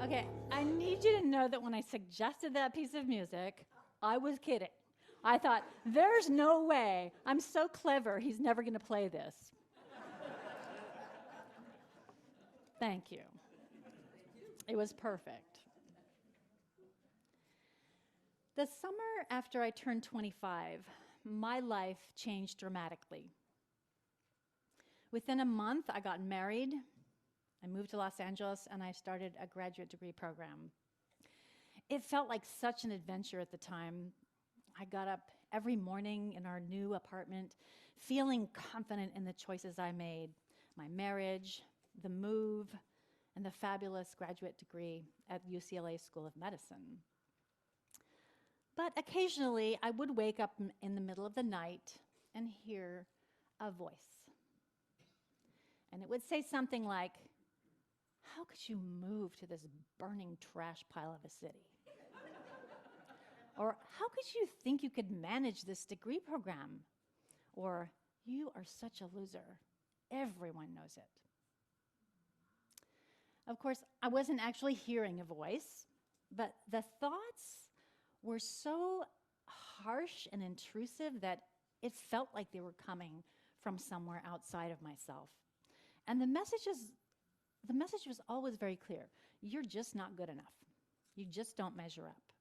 Okay, I need you to know that when I suggested that piece of music, I was kidding. I thought, there's no way. I'm so clever, he's never going to play this. Thank you. It was perfect. The summer after I turned 25, my life changed dramatically. Within a month, I got married, I moved to Los Angeles, and I started a graduate degree program. It felt like such an adventure at the time. I got up every morning in our new apartment, feeling confident in the choices I made, my marriage, the move, and the fabulous graduate degree at UCLA School of Medicine. But occasionally, I would wake up in the middle of the night and hear a voice. And it would say something like, "How could you move to this burning trash pile of a city?" Or, "How could you think you could manage this degree program?" Or, "You are such a loser. Everyone knows it." Of course, I wasn't actually hearing a voice, but the thoughts were so harsh and intrusive that it felt like they were coming from somewhere outside of myself. And the message was always very clear. You're just not good enough. You just don't measure up.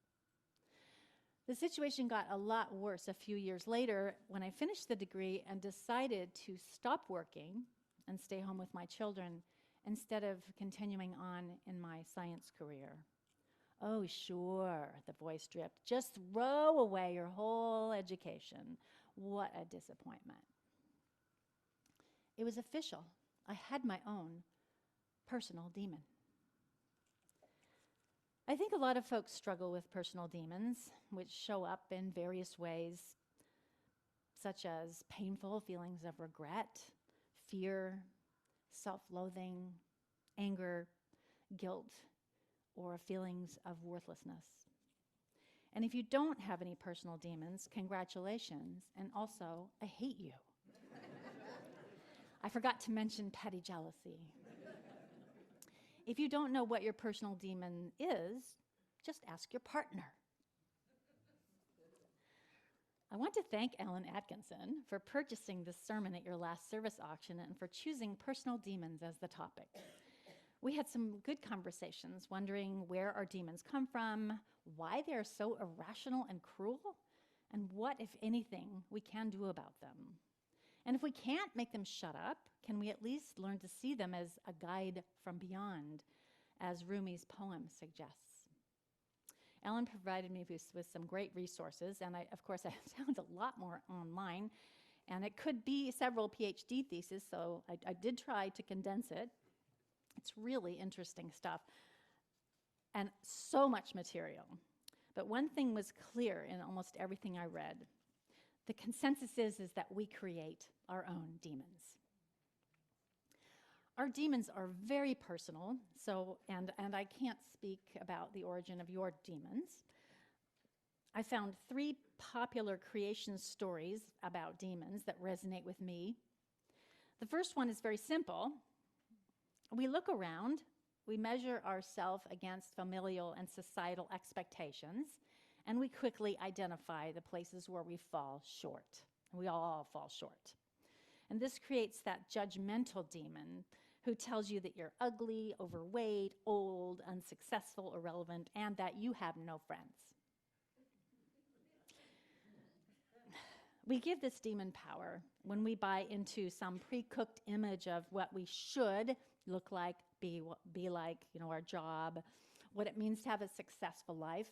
The situation got a lot worse a few years later when I finished the degree and decided to stop working and stay home with my children instead of continuing on in my science career. "Oh, sure," the voice dripped. "Just throw away your whole education." What a disappointment. It was official. I had my own personal demon. I think a lot of folks struggle with personal demons, which show up in various ways, such as painful feelings of regret, fear, self-loathing, anger, guilt, or feelings of worthlessness. And if you don't have any personal demons, congratulations, and also, I hate you. I forgot to mention petty jealousy. If you don't know what your personal demon is, just ask your partner. I want to thank Ellen Atkinson for purchasing this sermon at your last service auction and for choosing personal demons as the topic. We had some good conversations, wondering where our demons come from, why they are so irrational and cruel, and what, if anything, we can do about them. And if we can't make them shut up, can we at least learn to see them as a guide from beyond, as Rumi's poem suggests? Ellen provided me with some great resources, and of course, I found a lot more online, and it could be several PhD theses, so I did try to condense it. It's really interesting stuff, and so much material. But one thing was clear in almost everything I read. The consensus is that we create our own demons. Our demons are very personal, and I can't speak about the origin of your demons. I found 3 popular creation stories about demons that resonate with me. The first one is very simple. We look around, we measure ourselves against familial and societal expectations, and we quickly identify the places where we fall short. We all fall short. And this creates that judgmental demon who tells you that you're ugly, overweight, old, unsuccessful, irrelevant, and that you have no friends. We give this demon power when we buy into some pre-cooked image of what we should look like, be like, our job, what it means to have a successful life.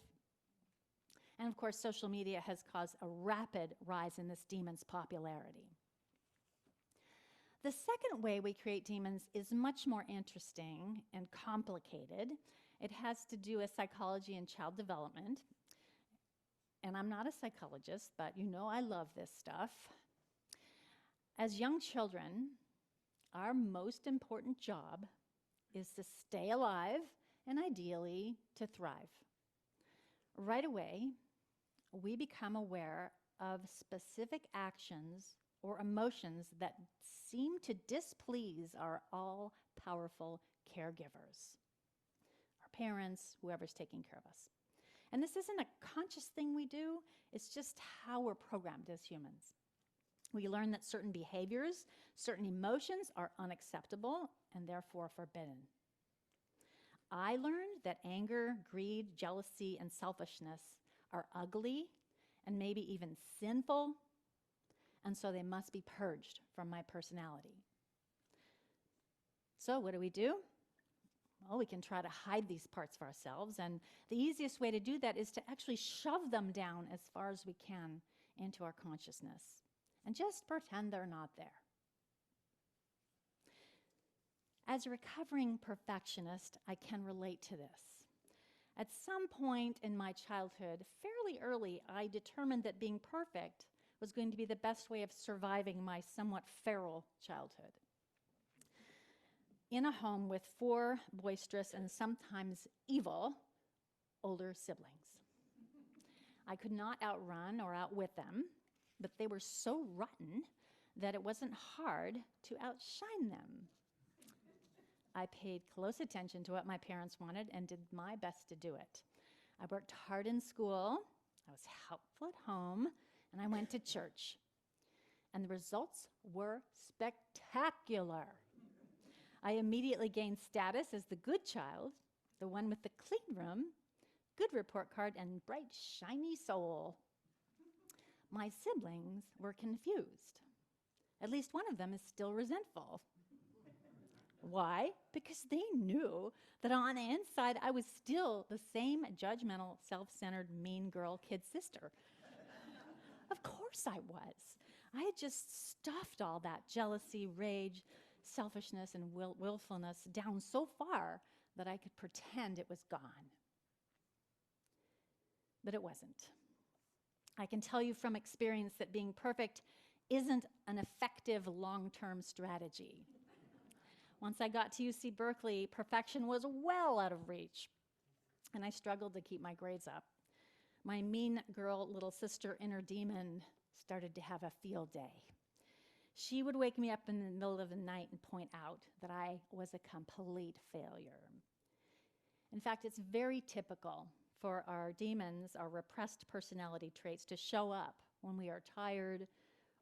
And of course, social media has caused a rapid rise in this demon's popularity. The second way we create demons is much more interesting and complicated. It has to do with psychology and child development. And I'm not a psychologist, but I love this stuff. As young children, our most important job is to stay alive and ideally to thrive. Right away, we become aware of specific actions or emotions that seem to displease our all-powerful caregivers, our parents, whoever's taking care of us. And this isn't a conscious thing we do, it's just how we're programmed as humans. We learn that certain behaviors, certain emotions are unacceptable and therefore forbidden. I learned that anger, greed, jealousy, and selfishness are ugly and maybe even sinful, and so they must be purged from my personality. So what do? Well, we can try to hide these parts of ourselves, and the easiest way to do that is to actually shove them down as far as we can into our consciousness and just pretend they're not there. As a recovering perfectionist, I can relate to this. At some point in my childhood, fairly early, I determined that being perfect was going to be the best way of surviving my somewhat feral childhood. In a home with 4 boisterous and sometimes evil older siblings. I could not outrun or outwit them, but they were so rotten that it wasn't hard to outshine them. I paid close attention to what my parents wanted and did my best to do it. I worked hard in school, I was helpful at home, and I went to church. And the results were spectacular. I immediately gained status as the good child, the one with the clean room, good report card, and bright, shiny soul. My siblings were confused. At least one of them is still resentful. Why? Because they knew that on the inside I was still the same judgmental, self-centered, mean girl kid sister. Of course I was. I had just stuffed all that jealousy, rage, selfishness, and willfulness down so far that I could pretend it was gone. But it wasn't. I can tell you from experience that being perfect isn't an effective long-term strategy. Once I got to UC Berkeley, perfection was well out of reach, and I struggled to keep my grades up. My mean girl little sister, inner demon, started to have a field day. She would wake me up in the middle of the night and point out that I was a complete failure. In fact, it's very typical for our demons, our repressed personality traits, to show up when we are tired,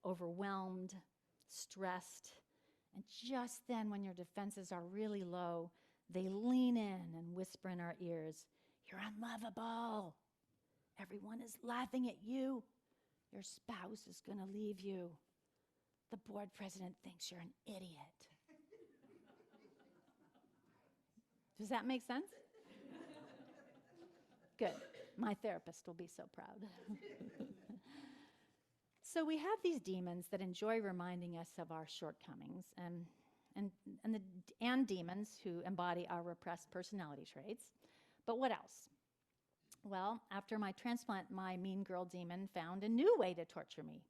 overwhelmed, stressed, and just then when your defenses are really low, they lean in and whisper in our ears, "You're unlovable. Everyone is laughing at you. Your spouse is going to leave you. The board president thinks you're an idiot." Does that make sense? Good. My therapist will be so proud. So we have these demons that enjoy reminding us of our shortcomings, and demons who embody our repressed personality traits. But what else? Well, after my transplant, my mean girl demon found a new way to torture me.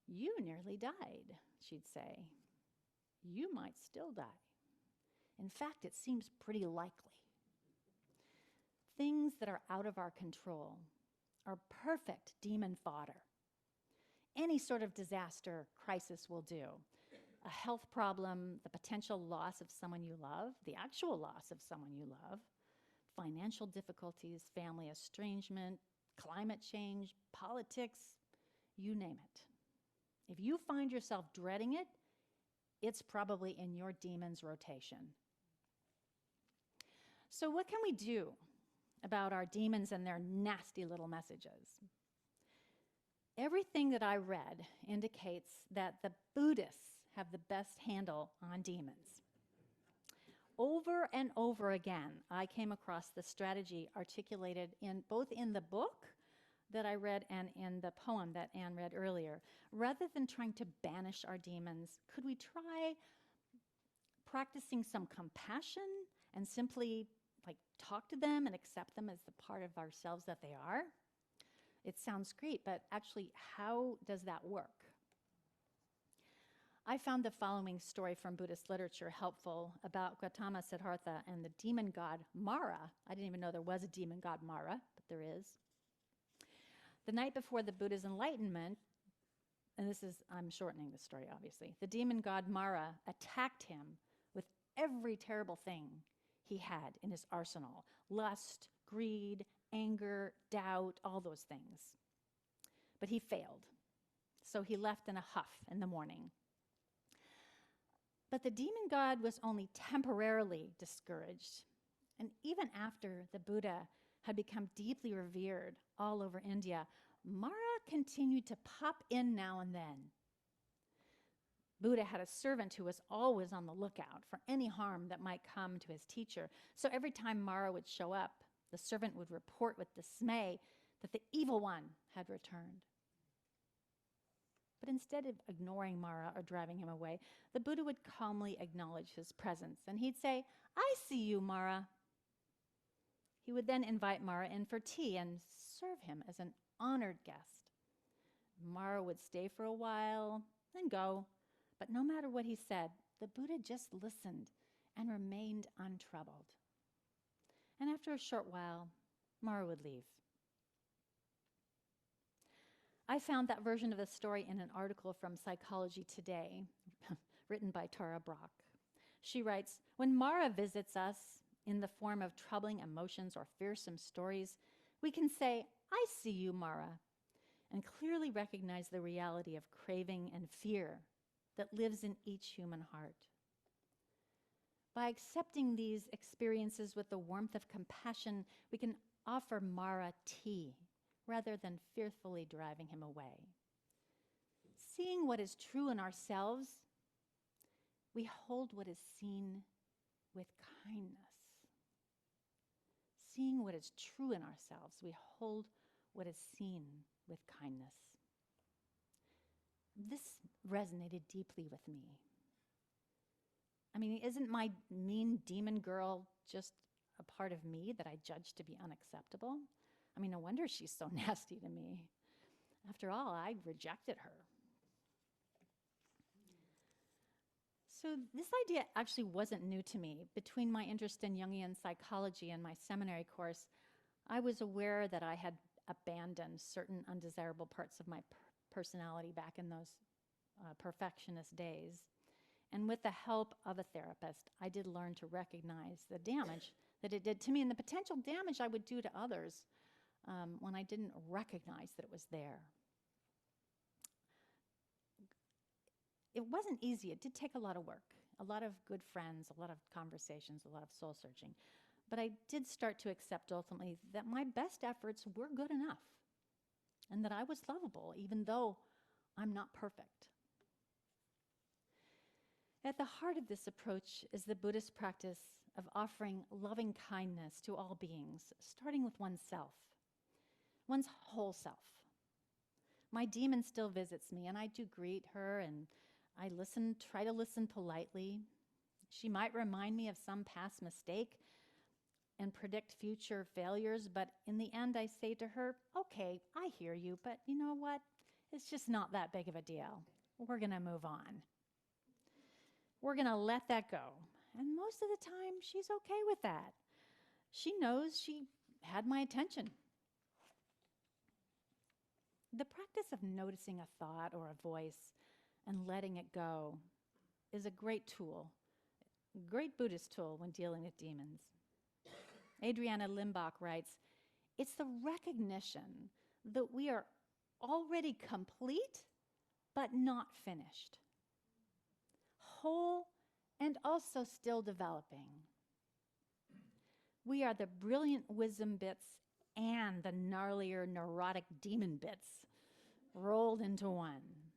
"You nearly died," she'd say. "You might still die. In fact, it seems pretty likely." Things that are out of our control are perfect demon fodder. Any sort of disaster, crisis will do. A health problem, the potential loss of someone you love, the actual loss of someone you love, financial difficulties, family estrangement, climate change, politics, you name it. If you find yourself dreading it, it's probably in your demon's rotation. So what can we do about our demons and their nasty little messages? Everything that I read indicates that the Buddhists have the best handle on demons. Over and over again, I came across the strategy articulated both in the book that I read and in the poem that Anne read earlier. Rather than trying to banish our demons, could we try practicing some compassion and simply talk to them and accept them as the part of ourselves that they are? It sounds great, but actually, how does that work? I found the following story from Buddhist literature helpful about Gautama Siddhartha and the demon god Mara. I didn't even know there was a demon god Mara, but there is. The night before the Buddha's enlightenment, and I'm shortening the story, obviously, the demon god Mara attacked him with every terrible thing he had in his arsenal: lust, greed, anger, doubt, all those things. But he failed. So he left in a huff in the morning. But the demon god was only temporarily discouraged. And even after the Buddha had become deeply revered all over India, Mara continued to pop in now and then. Buddha had a servant who was always on the lookout for any harm that might come to his teacher. So every time Mara would show up, the servant would report with dismay that the evil one had returned. But instead of ignoring Mara or driving him away, the Buddha would calmly acknowledge his presence, and he'd say, "I see you, Mara." He would then invite Mara in for tea and serve him as an honored guest. Mara would stay for a while, then go, but no matter what he said, the Buddha just listened and remained untroubled. And after a short while, Mara would leave. I found that version of the story in an article from Psychology Today, written by Tara Brock. She writes, "When Mara visits us in the form of troubling emotions or fearsome stories, we can say, 'I see you, Mara,' and clearly recognize the reality of craving and fear that lives in each human heart. By accepting these experiences with the warmth of compassion, we can offer Mara tea rather than fearfully driving him away. Seeing what is true in ourselves, we hold what is seen with kindness. Seeing what is true in ourselves, we hold what is seen with kindness." This resonated deeply with me. I mean, isn't my mean demon girl just a part of me that I judge to be unacceptable? I mean, no wonder she's so nasty to me. After all, I rejected her. So this idea actually wasn't new to me. Between my interest in Jungian psychology and my seminary course, I was aware that I had abandoned certain undesirable parts of my personality back in those perfectionist days. And with the help of a therapist, I did learn to recognize the damage that it did to me and the potential damage I would do to others when I didn't recognize that it was there. It wasn't easy. It did take a lot of work, a lot of good friends, a lot of conversations, a lot of soul searching. But I did start to accept ultimately that my best efforts were good enough and that I was lovable, even though I'm not perfect. At the heart of this approach is the Buddhist practice of offering loving kindness to all beings, starting with oneself, one's whole self. My demon still visits me, and I do greet her, and I try to listen politely. She might remind me of some past mistake and predict future failures, but in the end I say to her, "Okay, I hear you, but you know what? It's just not that big of a deal. We're gonna move on. We're gonna let that go." And most of the time, she's okay with that. She knows she had my attention. The practice of noticing a thought or a voice and letting it go is a great tool, a great Buddhist tool when dealing with demons. Adriana Limbach writes, "It's the recognition that we are already complete, but not finished, whole and also still developing. We are the brilliant wisdom bits and the gnarlier neurotic demon bits rolled into one.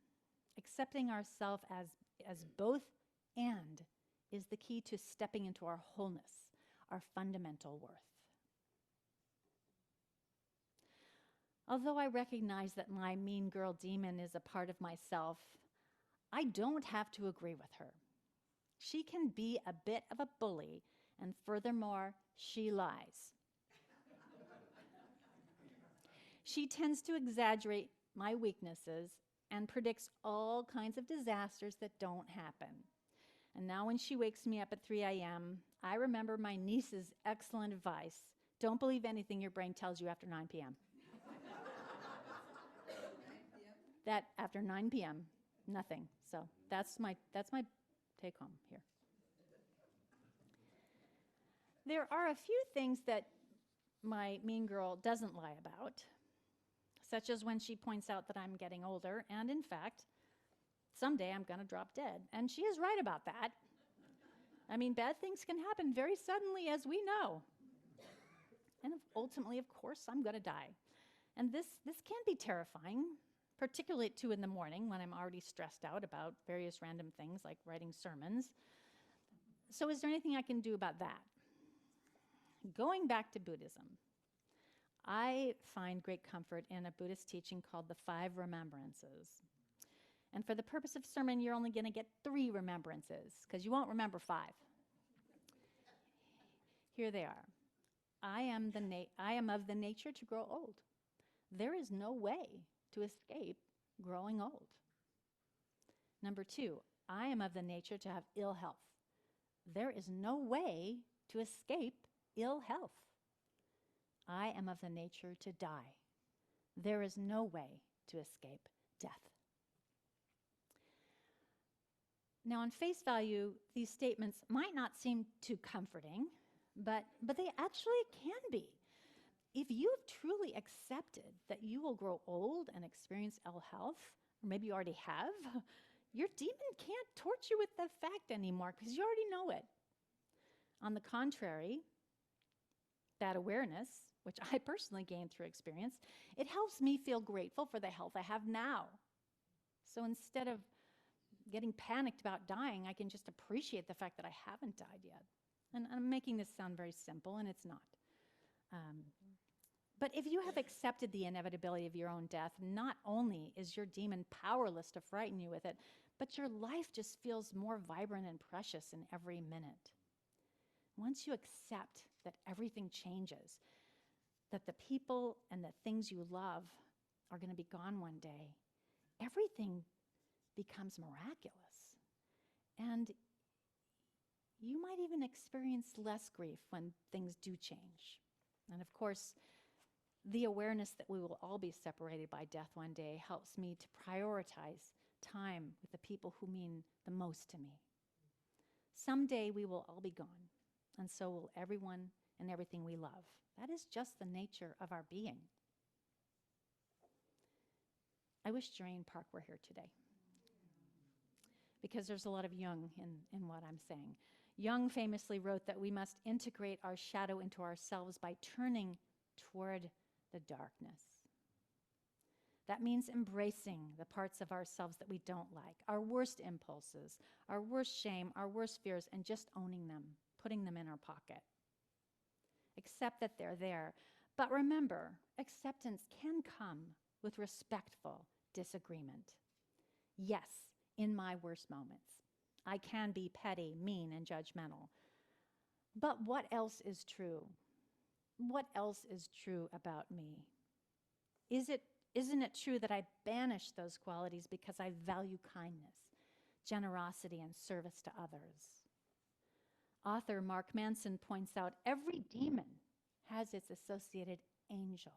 Accepting ourselves as both and is the key to stepping into our wholeness, our fundamental worth." Although I recognize that my mean girl demon is a part of myself, I don't have to agree with her. She can be a bit of a bully, and furthermore, she lies. She tends to exaggerate my weaknesses and predicts all kinds of disasters that don't happen. And now when she wakes me up at 3 a.m., I remember my niece's excellent advice: don't believe anything your brain tells you after 9 p.m. That after 9 p.m., nothing. So that's my take home here. There are a few things that my mean girl doesn't lie about, such as when she points out that I'm getting older, and in fact, someday I'm going to drop dead. And she is right about that. I mean, bad things can happen very suddenly, as we know. And ultimately, of course, I'm going to die. And this can be terrifying, particularly at 2 in the morning when I'm already stressed out about various random things like writing sermons. So is there anything I can do about that? Going back to Buddhism, I find great comfort in a Buddhist teaching called the 5 Remembrances. And for the purpose of sermon, you're only going to get 3 remembrances, because you won't remember 5. Here they are. I am of the nature to grow old. There is no way to escape growing old. Number 2, I am of the nature to have ill health. There is no way to escape ill health. I am of the nature to die. There is no way to escape death. Now, on face value, these statements might not seem too comforting, but they actually can be. If you've truly accepted that you will grow old and experience ill health, or maybe you already have, your demon can't torture you with the fact anymore because you already know it. On the contrary, that awareness, which I personally gained through experience, it helps me feel grateful for the health I have now. So instead of getting panicked about dying, I can just appreciate the fact that I haven't died yet. And I'm making this sound very simple, and it's not. But if you have accepted the inevitability of your own death, not only is your demon powerless to frighten you with it, but your life just feels more vibrant and precious in every minute. Once you accept that everything changes, that the people and the things you love are going to be gone one day, everything becomes miraculous. And you might even experience less grief when things do change. And of course, the awareness that we will all be separated by death one day helps me to prioritize time with the people who mean the most to me. Someday we will all be gone, and so will everyone and everything we love. That is just the nature of our being. I wish Jane Park were here today, because there's a lot of Jung in what I'm saying. Jung famously wrote that we must integrate our shadow into ourselves by turning toward the darkness. That means embracing the parts of ourselves that we don't like, our worst impulses, our worst shame, our worst fears, and just owning them, putting them in our pocket. Accept that they're there. But remember, acceptance can come with respectful disagreement. Yes, in my worst moments, I can be petty, mean, and judgmental. But what else is true? What else is true about me? Isn't it true that I banish those qualities because I value kindness, generosity, and service to others? Author Mark Manson points out every demon has its associated angel.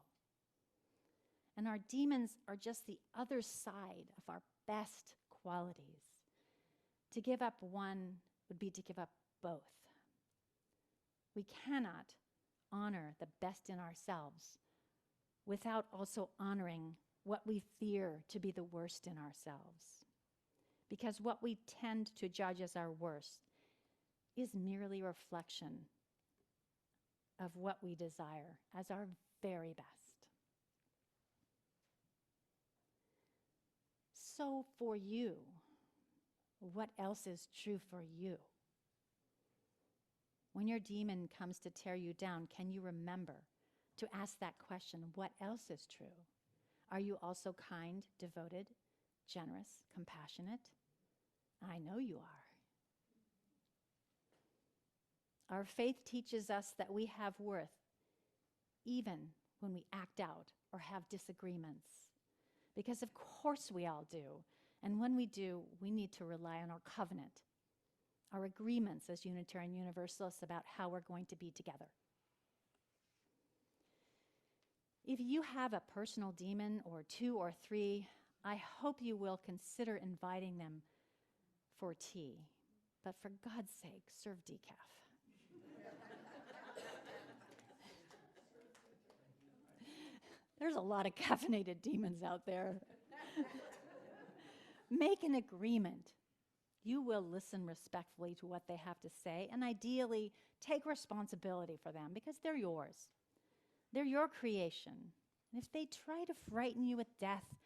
And our demons are just the other side of our best qualities. To give up one would be to give up both. We cannot honor the best in ourselves without also honoring what we fear to be the worst in ourselves. Because what we tend to judge as our worst is merely a reflection of what we desire as our very best. So for you, what else is true for you? When your demon comes to tear you down, can you remember to ask that question, what else is true? Are you also kind, devoted, generous, compassionate? I know you are. Our faith teaches us that we have worth even when we act out or have disagreements. Because of course we all do. And when we do, we need to rely on our covenant, our agreements as Unitarian Universalists about how we're going to be together. If you have a personal demon or 2 or 3, I hope you will consider inviting them for tea. But for God's sake, serve decaf. There's a lot of caffeinated demons out there. Make an agreement. You will listen respectfully to what they have to say and ideally take responsibility for them because they're yours. They're your creation. And if they try to frighten you with death,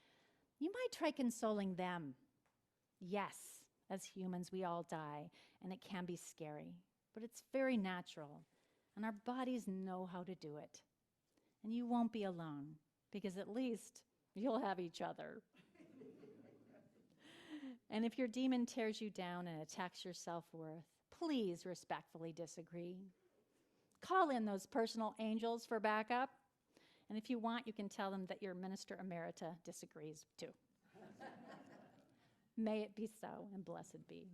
you might try consoling them. Yes, as humans, we all die, and it can be scary, but it's very natural, and our bodies know how to do it. And you won't be alone, because at least you'll have each other. And if your demon tears you down and attacks your self-worth, please respectfully disagree. Call in those personal angels for backup. And if you want, you can tell them that your minister Emerita disagrees too. May it be so, and blessed be.